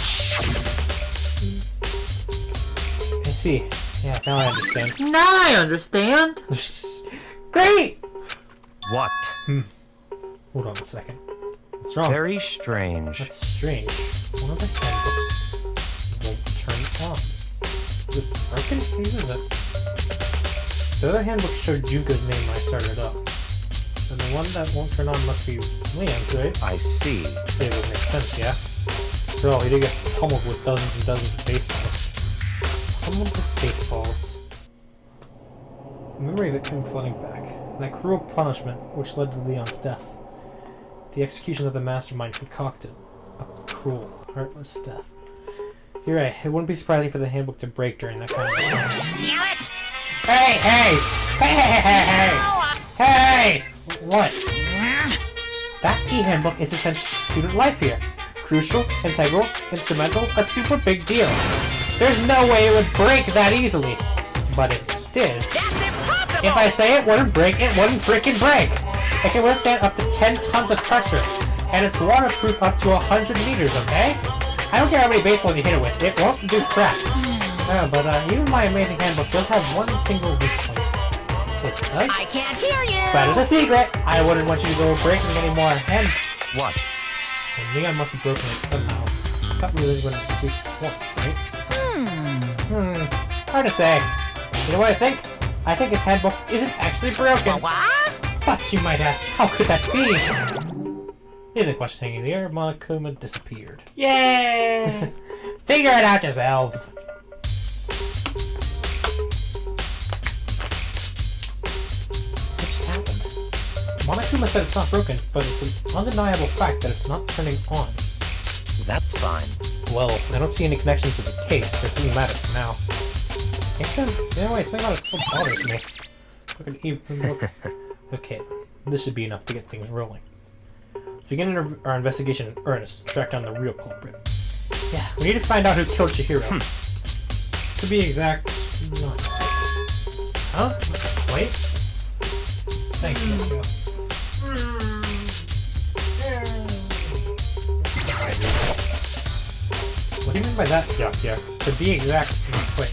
Speaker 1: I see. Yeah, now I understand.
Speaker 2: Now I understand!
Speaker 1: Great!
Speaker 3: What?
Speaker 1: Hold on a second. What's wrong?
Speaker 3: Very strange.
Speaker 1: That's strange. One of the handbooks won't turn on. Is it broken? Whose is it? The other handbook showed Junko's name when I started it up. And the one that won't turn on must be Leon's, right?
Speaker 3: I see.
Speaker 1: It would make sense, yeah? After all, he did get pummeled with dozens and dozens of baseballs. Pummeled with baseballs. The memory of it came flooding back. And that cruel punishment which led to Leon's death. The execution of the mastermind concocted a cruel, heartless death. You're right, it wouldn't be surprising for the handbook to break during that kind of assignment.
Speaker 5: Damn it!
Speaker 1: Hey! Hey! What? That e-handbook is essential to student life here. Crucial, integral, instrumental, a super big deal. There's no way it would break that easily. But it did.
Speaker 5: That's impossible!
Speaker 1: If I say it wouldn't break, it wouldn't frickin' break. It can withstand up to 10 tons of pressure, and it's waterproof up to 100 meters, okay? I don't care how many baseballs you hit it with, it won't do crap. But even my amazing handbook does have one single weak point. It does?
Speaker 5: I can't hear you.
Speaker 1: But it's a secret! I wouldn't want you to go breaking any more handbooks.
Speaker 3: What?
Speaker 1: And Leon must have broken it somehow. I thought we were going to reach once, right? Hard to say. You know what I think? I think his handbook isn't actually broken.
Speaker 5: What?
Speaker 1: But you might ask, how could that be? In the question hanging in the air, Monokuma disappeared.
Speaker 2: Yay!
Speaker 1: Figure it out yourselves. What just happened? Monokuma said it's not broken, but it's an undeniable fact that it's not turning on.
Speaker 3: That's fine.
Speaker 1: Well, I don't see any connection to the case, so it doesn't matter for now. Except, anyway, something about it still bothers me. Look at even look. Okay, this should be enough to get things rolling. Let's begin our investigation in earnest, track down the real culprit. Yeah, we need to find out who killed Chihiro. To be exact, not quite. Huh? Wait? Thank you. What do you mean by that, yeah? To be exact, not quite.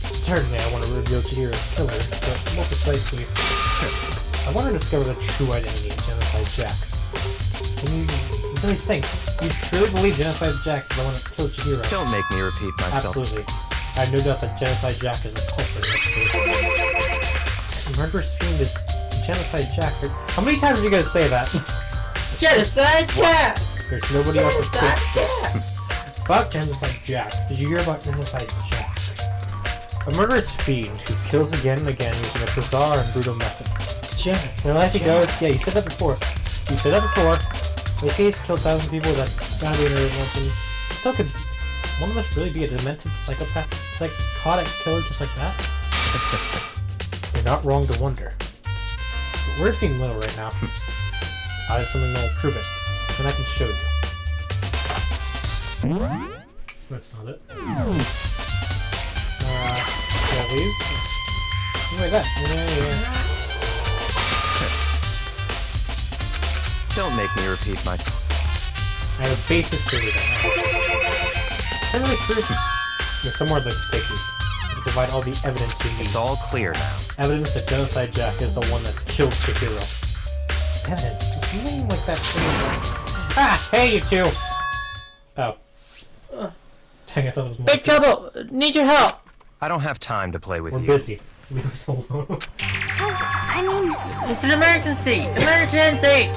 Speaker 1: Certainly I want to reveal Chihiro's killer, but more precisely, I want to discover the true identity of Genocide Jack. Can you really think? You truly believe Genocide Jack is the one that killed Chihiro?
Speaker 3: Don't make me repeat myself.
Speaker 1: Absolutely. I have no doubt that Genocide Jack is the culprit in this case. Murderous Fiend is Genocide Jack. How many times are you going to say that?
Speaker 2: Genocide Jack!
Speaker 1: There's nobody else to
Speaker 2: Genocide
Speaker 1: speak.
Speaker 2: Jack!
Speaker 1: Fuck Genocide Jack. Did you hear about Genocide Jack? A murderous fiend who kills again and again using a bizarre and brutal method.
Speaker 2: Genocide.
Speaker 1: And I think goes, yeah, you said that before. They say he's killed thousands of people that gotta be another one. Still, could one of us really be a demented psychopath, psychotic killer just like that? You're not wrong to wonder. But we're being little right now. I have something that will prove it, and I can show you. That's not it. Yeah, leave. Wait, that. Yeah.
Speaker 3: Don't make me repeat myself.
Speaker 1: I have a basis to do that. I really prove that somewhere that can take you. To provide all the evidence you need.
Speaker 3: It's all clear now.
Speaker 1: Evidence that Genocide Jack is the one that killed Chihiro. Evidence? Does he mean like that thing? Ah! Hey, you two! Oh. Dang, I thought it was more.
Speaker 2: Big trouble! Need your help!
Speaker 3: I don't have time to play with
Speaker 1: We're
Speaker 3: you.
Speaker 1: busy. Leave us alone.
Speaker 2: It's an emergency! Emergency!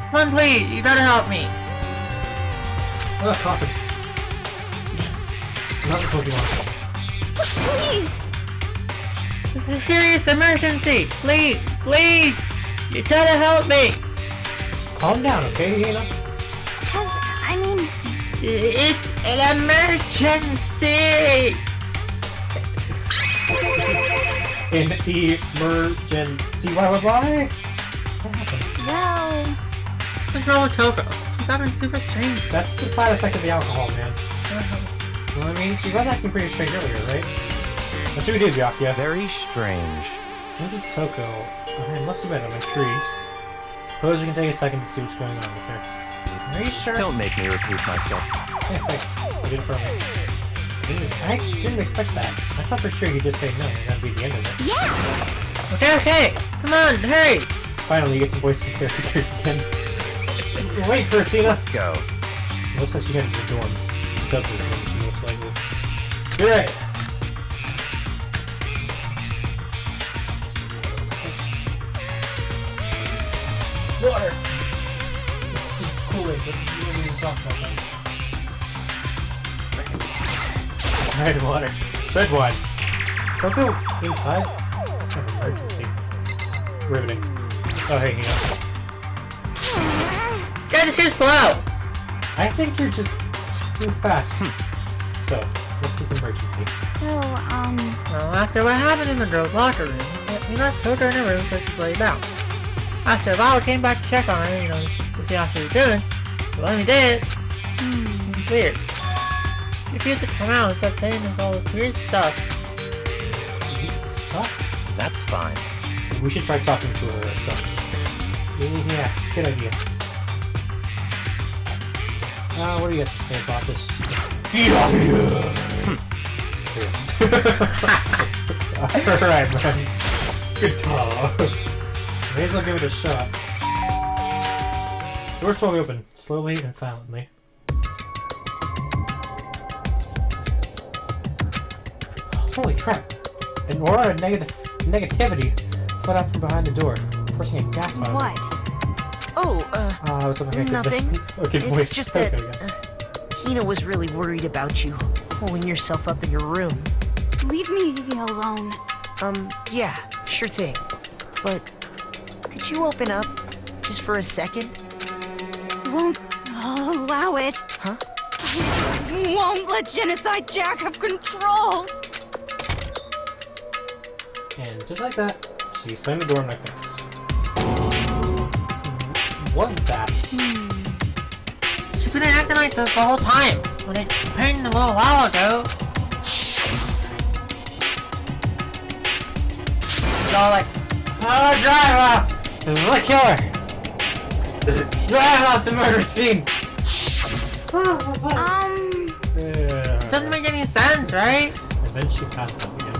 Speaker 2: Come on, please! You gotta help me!
Speaker 1: Oh, coffin. Not the Pokemon.
Speaker 5: Please.
Speaker 2: This is a serious emergency! Please! Please! You gotta help me!
Speaker 1: Calm down, okay, Hina?
Speaker 2: It's an emergency!
Speaker 1: An emergency. Why? What happens?
Speaker 5: Well,
Speaker 2: What's wrong with Toko? She's having super strange.
Speaker 1: That's the side effect of the alcohol, man. You know what I mean? She was acting pretty strange earlier, right? What should we do, Byakuya?
Speaker 3: Very strange.
Speaker 1: Since it's Toko, I must admit I'm intrigued. Suppose we can take a second to see what's going on with her. Are you sure?
Speaker 3: Don't make me repeat myself.
Speaker 1: Yeah, thanks. You did it for me. I didn't expect that. I thought for sure you'd just say no, and that'd be the end of it.
Speaker 5: yeah.
Speaker 2: Okay! Come on, hurry!
Speaker 1: Finally, you get to voice some characters again. Wait for Cena.
Speaker 3: Let's go.
Speaker 1: Looks like she headed to the dorms. Judge's room, most likely. You're right. Water! She's Kool-Aid, but you don't even talk about that. Red water. Red wine. Something inside? An emergency. Riveting. Oh, hey,
Speaker 2: Guys, it's too slow!
Speaker 1: I think you're just too fast. So, what's this emergency?
Speaker 2: Well, after what happened in the girls' locker room, we left Toko in her room so she could lay down. After a while, we came back to check on her, to see how she was doing. But when we did, it was weird. She refused to come out and started playing us all this weird stuff.
Speaker 1: Stuff?
Speaker 3: That's fine.
Speaker 1: We should try talking to her ourselves. Yeah, good idea. What do you got to say about this? Alright, man. Good call. May as well give it a shot. Doors slowly open, slowly and silently. Holy crap! An aura of negativity flowed out from behind the door, forcing a gasp out of
Speaker 6: What?
Speaker 1: it.
Speaker 6: Oh,
Speaker 1: I was hoping I could
Speaker 6: nothing.
Speaker 1: Okay,
Speaker 6: It's
Speaker 1: wait.
Speaker 6: just that
Speaker 1: Okay.
Speaker 6: Hina was really worried about you, holding yourself up in your room.
Speaker 5: Leave me alone.
Speaker 6: Yeah, sure thing. But could you open up just for a second?
Speaker 5: Won't allow it.
Speaker 6: Huh?
Speaker 5: I won't let Genocide Jack have control.
Speaker 1: And just like that, she slammed the door in my face. What's that?
Speaker 2: She's been acting like this the whole time. When it happened a little while ago. She's all like,
Speaker 1: Oh, driver! The killer! Drive out the murder scene! Yeah.
Speaker 2: doesn't make any sense, right?
Speaker 1: And then she passed out again.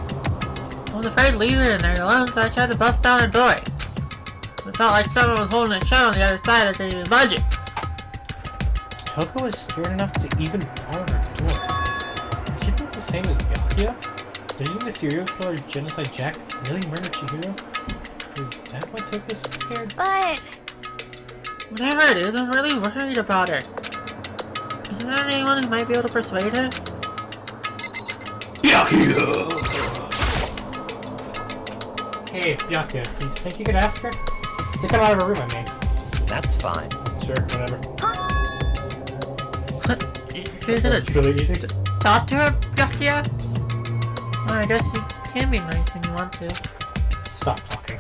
Speaker 2: I was afraid to leave her in there alone, so I tried to bust down her door. It felt like someone was holding it shut on the other side. I didn't even budge it.
Speaker 1: Toko was scared enough to even bar her door. Does she think the same as Byakuya? Does you think the serial killer Genocide Jack really murdered Chihiro? Is that why Toko's so scared?
Speaker 5: But
Speaker 2: Whatever it is, I'm really worried about her. Isn't there anyone who might be able to persuade her?
Speaker 1: Hey, Byakuya, do you think you could ask her? To come out of her room, I mean.
Speaker 3: That's fine.
Speaker 1: Sure, whatever.
Speaker 2: You're gonna
Speaker 1: It's really easy.
Speaker 2: talk to her, Byakuya? Well, I guess you can be nice when you want to.
Speaker 1: Stop talking.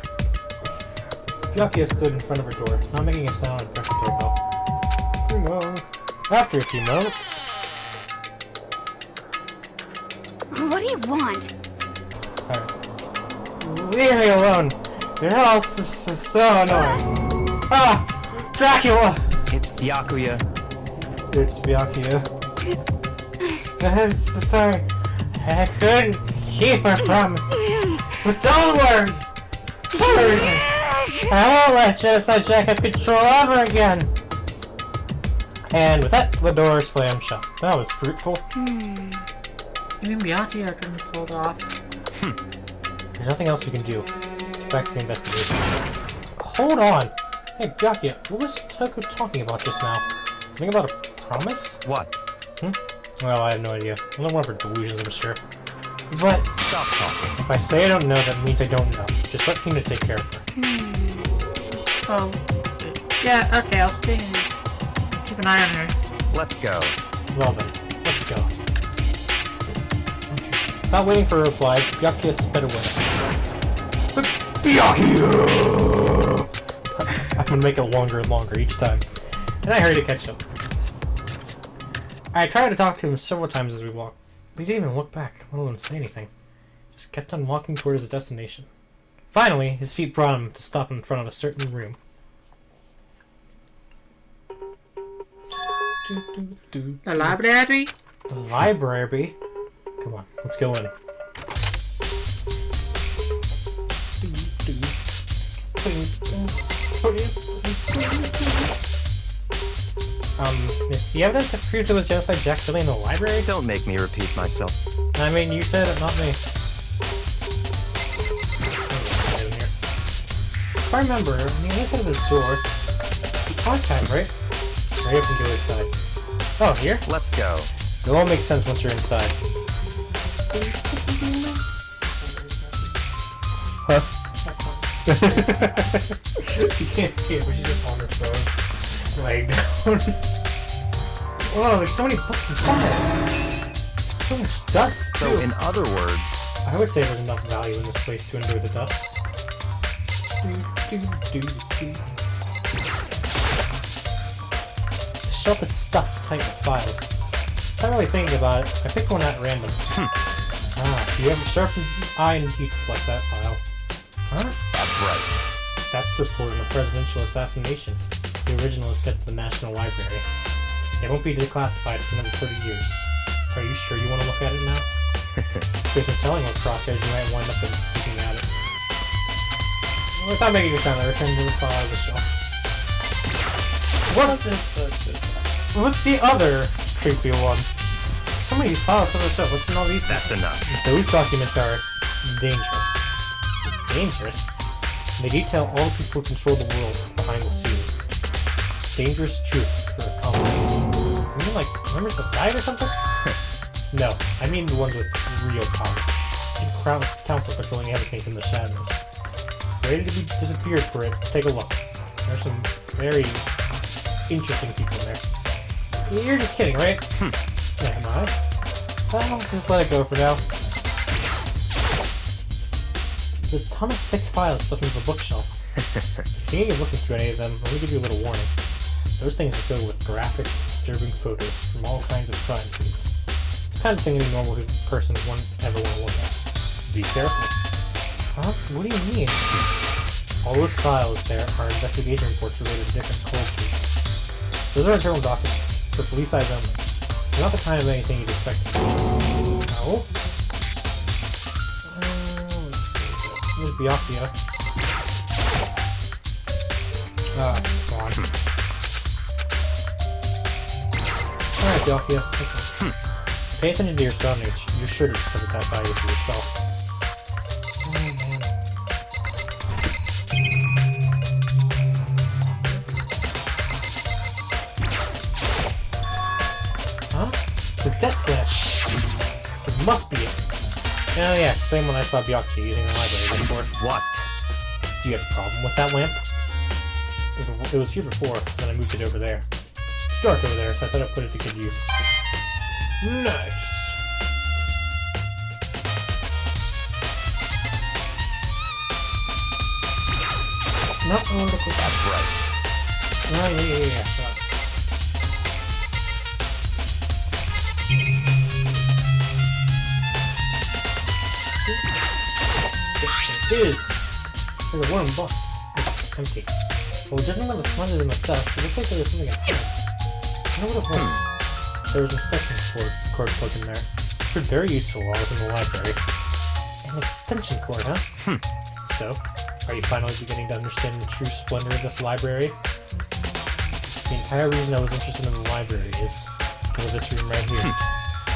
Speaker 1: Byakuya stood in front of her door, not making a sound, and pressed the doorbell. Ring on. After a few moments...
Speaker 5: what do you want?
Speaker 1: Alright. Leave me alone! Your house is so annoying. Ah! Dracula!
Speaker 3: It's Byakuya.
Speaker 1: It's Byakuya. I'm so sorry. I couldn't keep my promise. But don't worry! I won't let Genocide Jack have control ever again! And with that, the door slammed shut. That was fruitful.
Speaker 2: Even Byakuya couldn't pull it off.
Speaker 1: There's nothing else we can do. Let's get back to the investigation. Hold on! Hey, Byakuya, what was Toko talking about just now? Something about a promise?
Speaker 3: What?
Speaker 1: Well, I have no idea. Another one of her delusions, I'm sure. But
Speaker 3: Stop talking.
Speaker 1: if I say I don't know, that means I don't know. Just let Hina take care of her.
Speaker 2: Oh. Yeah, okay, I'll stay and keep an eye on her.
Speaker 3: Let's go.
Speaker 1: Well then, let's go. Without waiting for a reply, Byakuya sped away. I'm gonna make it longer and longer each time. And I hurry to catch up. I tried to talk to him several times as we walked, but he didn't even look back, let alone say anything. Just kept on walking toward his destination. Finally, his feet brought him to stop in front of a certain room.
Speaker 2: The library?
Speaker 1: The library? Come on, let's go in. Is the evidence that proves it was Genocide Jack really in the library?
Speaker 3: Don't make me repeat myself.
Speaker 1: I mean, you said it, not me. If I remember, on the other side of this door, the archive, right? Hurry up and go inside. Oh, here?
Speaker 3: Let's go.
Speaker 1: It all makes sense once you're inside. Huh? You can't see it, but she's just on her phone. Laying down. Whoa, there's so many books and files. So much dust, too.
Speaker 3: So, in other words,
Speaker 1: I would say there's enough value in this place to endure the dust. The shelf is stuffed tight with files. Not really thinking about it, I picked one at random. Ah, you have a sharp eye and teeth like that file. Huh?
Speaker 3: that's right.
Speaker 1: That's the report on the presidential assassination. The original is kept at the National Library. It won't be declassified for another 30 years. Are you sure you want to look at it now? There's no telling what crosshairs you might wind up in looking at it. Without making a sound, I return to the file of the shelf. What's the other creepy one? So many files on the shelf. What's in all these things?
Speaker 3: That's enough.
Speaker 1: Those documents are dangerous. Dangerous? They detail all the people who control the world behind the scenes. Dangerous truth for a company. You mean like members of the Guide or something? No, I mean the ones with real power. Some crown council patrolling everything from the shadows. Ready to be disappeared for it. Take a look. There's some very interesting people in there. You're just kidding, right? Yeah, am I? Well, let's just let it go for now. There's a ton of thick files stuck into the bookshelf. If you ain't looking through any of them, let me give you a little warning. Those things are filled with graphic, disturbing photos from all kinds of crime scenes. It's the kind of thing any normal person wouldn't ever want to look at. Be careful. Huh? What do you mean? All those files there are investigation reports related to different cold cases. Those are internal documents, for police eyes only. They're not the kind of anything you'd expect to see. No? There's Byakuya. Come on. Alright, Byakuya. Listen. Pay attention to your surroundings. You're sure to discover that value for yourself. Oh, man. Huh? The desk lamp. It must be it. Oh yeah, same one I saw Byakuya using in the library before.
Speaker 3: What?
Speaker 1: Do you have a problem with that lamp? It was here before, then I moved it over there. It's dark over there, so I thought I'd put it to good use. Nice! No, I want to put
Speaker 3: That's right.
Speaker 1: Oh, yeah. Shut up. It is. There's a wooden box. It's empty. Well, judging by the smudges and the dust, it looks like there was something inside. I know what it was. There was an inspection cord plugged in there. It proved very useful while I was in the library. An extension cord, huh? So, are you finally beginning to understand the true splendor of this library? The entire reason I was interested in the library is because of this room right here.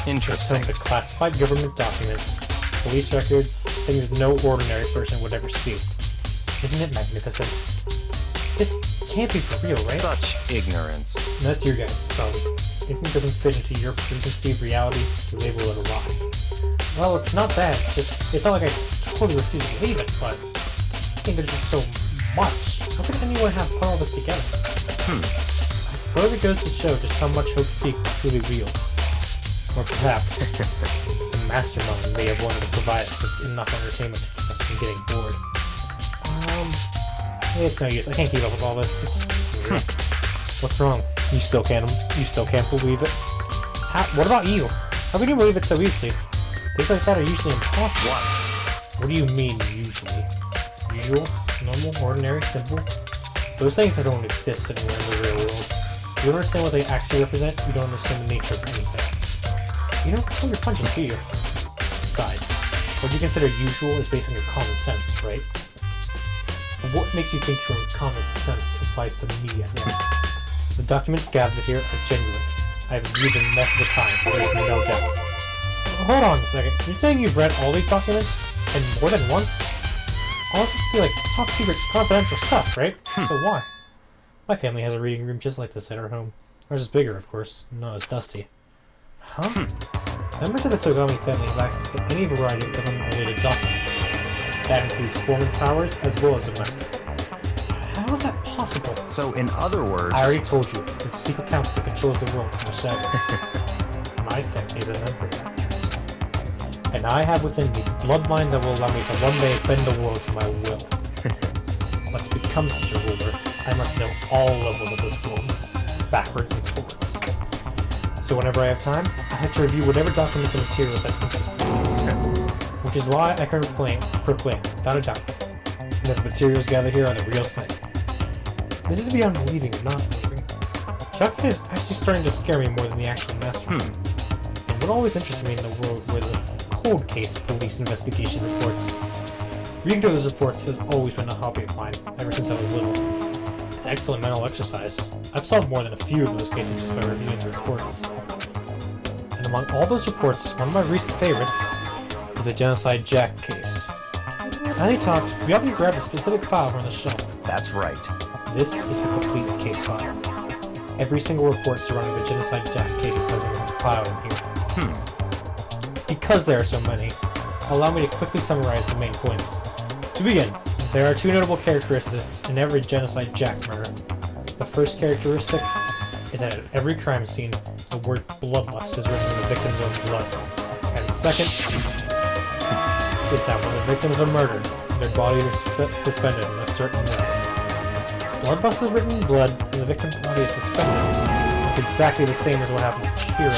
Speaker 3: Interesting.
Speaker 1: It's home to classified government documents, police records, things no ordinary person would ever see. Isn't it magnificent? This can't be for real, right?
Speaker 3: Such ignorance.
Speaker 1: That's your guys' problem. If it doesn't fit into your preconceived reality, you label it a lie. Well, it's not that. It's not like I totally refuse to believe it, but I think there's just so much. How could anyone have put all this together? I suppose it goes to show just how much Hope Peak truly wields. Or perhaps the mastermind may have wanted to provide us with enough entertainment to keep us from getting bored. It's no use. I can't keep up with all this. It's just weird. What's wrong? You still can't believe it? What about you? How can you believe it so easily? Things like that are usually impossible. What do you mean, usually? Usual? Normal? Ordinary? Simple? Those things that don't exist anywhere in the real world. You don't understand what they actually represent, you don't understand the nature of anything. You don't pull your punches, do you? Besides, what you consider usual is based on your common sense, right? But what makes you think your common sense applies to me at all? The documents gathered here are genuine. I have reviewed them multiple times, so there's no doubt. Hold on a second. You're saying you've read all these documents? And more than once? All this must be like top secret confidential stuff, right? So why? My family has a reading room just like this at our home. Ours is bigger, of course, not as dusty. Huh? Members of the Togami family have access to any variety of government-related documents. That includes foreign powers as well as domestic. How is that possible?
Speaker 3: So, in other words...
Speaker 1: I already told you, it's a secret council that controls the world from the shadows. My family is a member of that council. And I have within me the bloodline that will allow me to one day bend the world to my will. But to become such a ruler, I must know all levels of this world, backwards and forwards. So whenever I have time, I have to review whatever documents and materials that interest me. Which is why I can proclaim, without a doubt, that the materials gathered here are the real thing. This is beyond believing and not believing. Chuck is actually starting to scare me more than the actual master. And what always interests me in the world were the cold case police investigation reports. Reading through those reports has always been a hobby of mine, ever since I was little. It's excellent mental exercise. I've solved more than a few of those cases just by reviewing the reports. And among all those reports, one of my recent favorites is the Genocide Jack case. As he talks, we often grab a specific file from the shelf.
Speaker 3: That's right.
Speaker 1: This is the complete case file. Every single report surrounding the Genocide Jack cases has been compiled in here. Because there are so many, allow me to quickly summarize the main points. To begin, there are two notable characteristics in every Genocide Jack murder. The first characteristic is that at every crime scene, the word bloodlust is written in the victim's own blood. And the second is that when the victims are murdered, their bodies are suspended in a certain way. Bloodlust is written in blood, and the victim's body is suspended. It's exactly the same as what happened to Chihiro.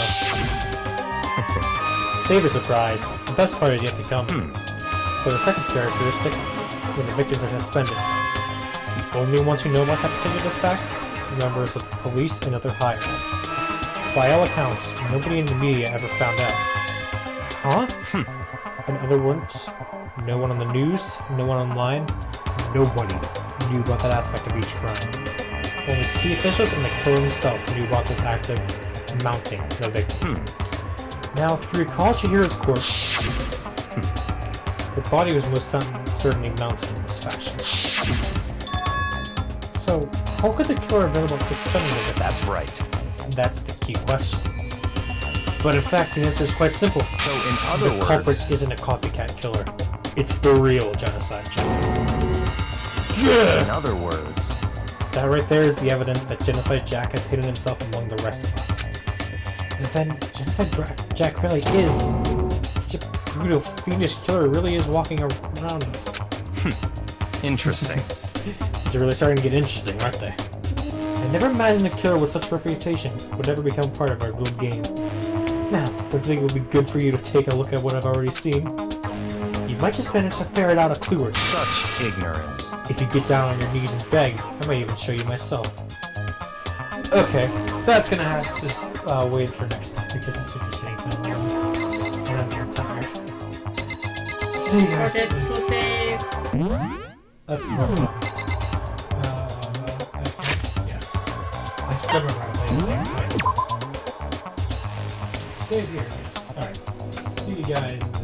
Speaker 1: Save a surprise. The best part is yet to come. For the second characteristic, when the victims are suspended, the only ones who know about that particular fact are members of the police and other higher-ups. By all accounts, nobody in the media ever found out. Huh? In other words, no one on the news, no one online, nobody knew about that aspect of each crime. Only key officials and the killer himself knew about this act of mounting the victim. Now, if you recall Chihiro's corpse, her body was most certainly mounted in this fashion. So, how could the killer have known about suspending the victim?
Speaker 3: That's right.
Speaker 1: That's the key question. But in fact, the answer is quite simple.
Speaker 3: So in other
Speaker 1: the
Speaker 3: words...
Speaker 1: culprit isn't a copycat killer. It's the real Genocide Jack.
Speaker 3: In other words...
Speaker 1: That right there is the evidence that Genocide Jack has hidden himself among the rest of us. And then Genocide Jack really is such a brutal, fiendish killer, really is walking around us.
Speaker 3: Interesting.
Speaker 1: They're really starting to get interesting, aren't they? I never imagined a killer with such reputation would ever become part of our good game. Now, don't you think it would be good for you to take a look at what I've already seen? You might just manage to ferret out a clue or two.
Speaker 3: Such ignorance.
Speaker 1: If you get down on your knees and beg, I might even show you myself. Okay, that's gonna have to wait for next time because it's super sitting time and I'm getting tired. See you guys. That's yes. I still remember playing the same time. Save here, yes. Alright. See you guys in the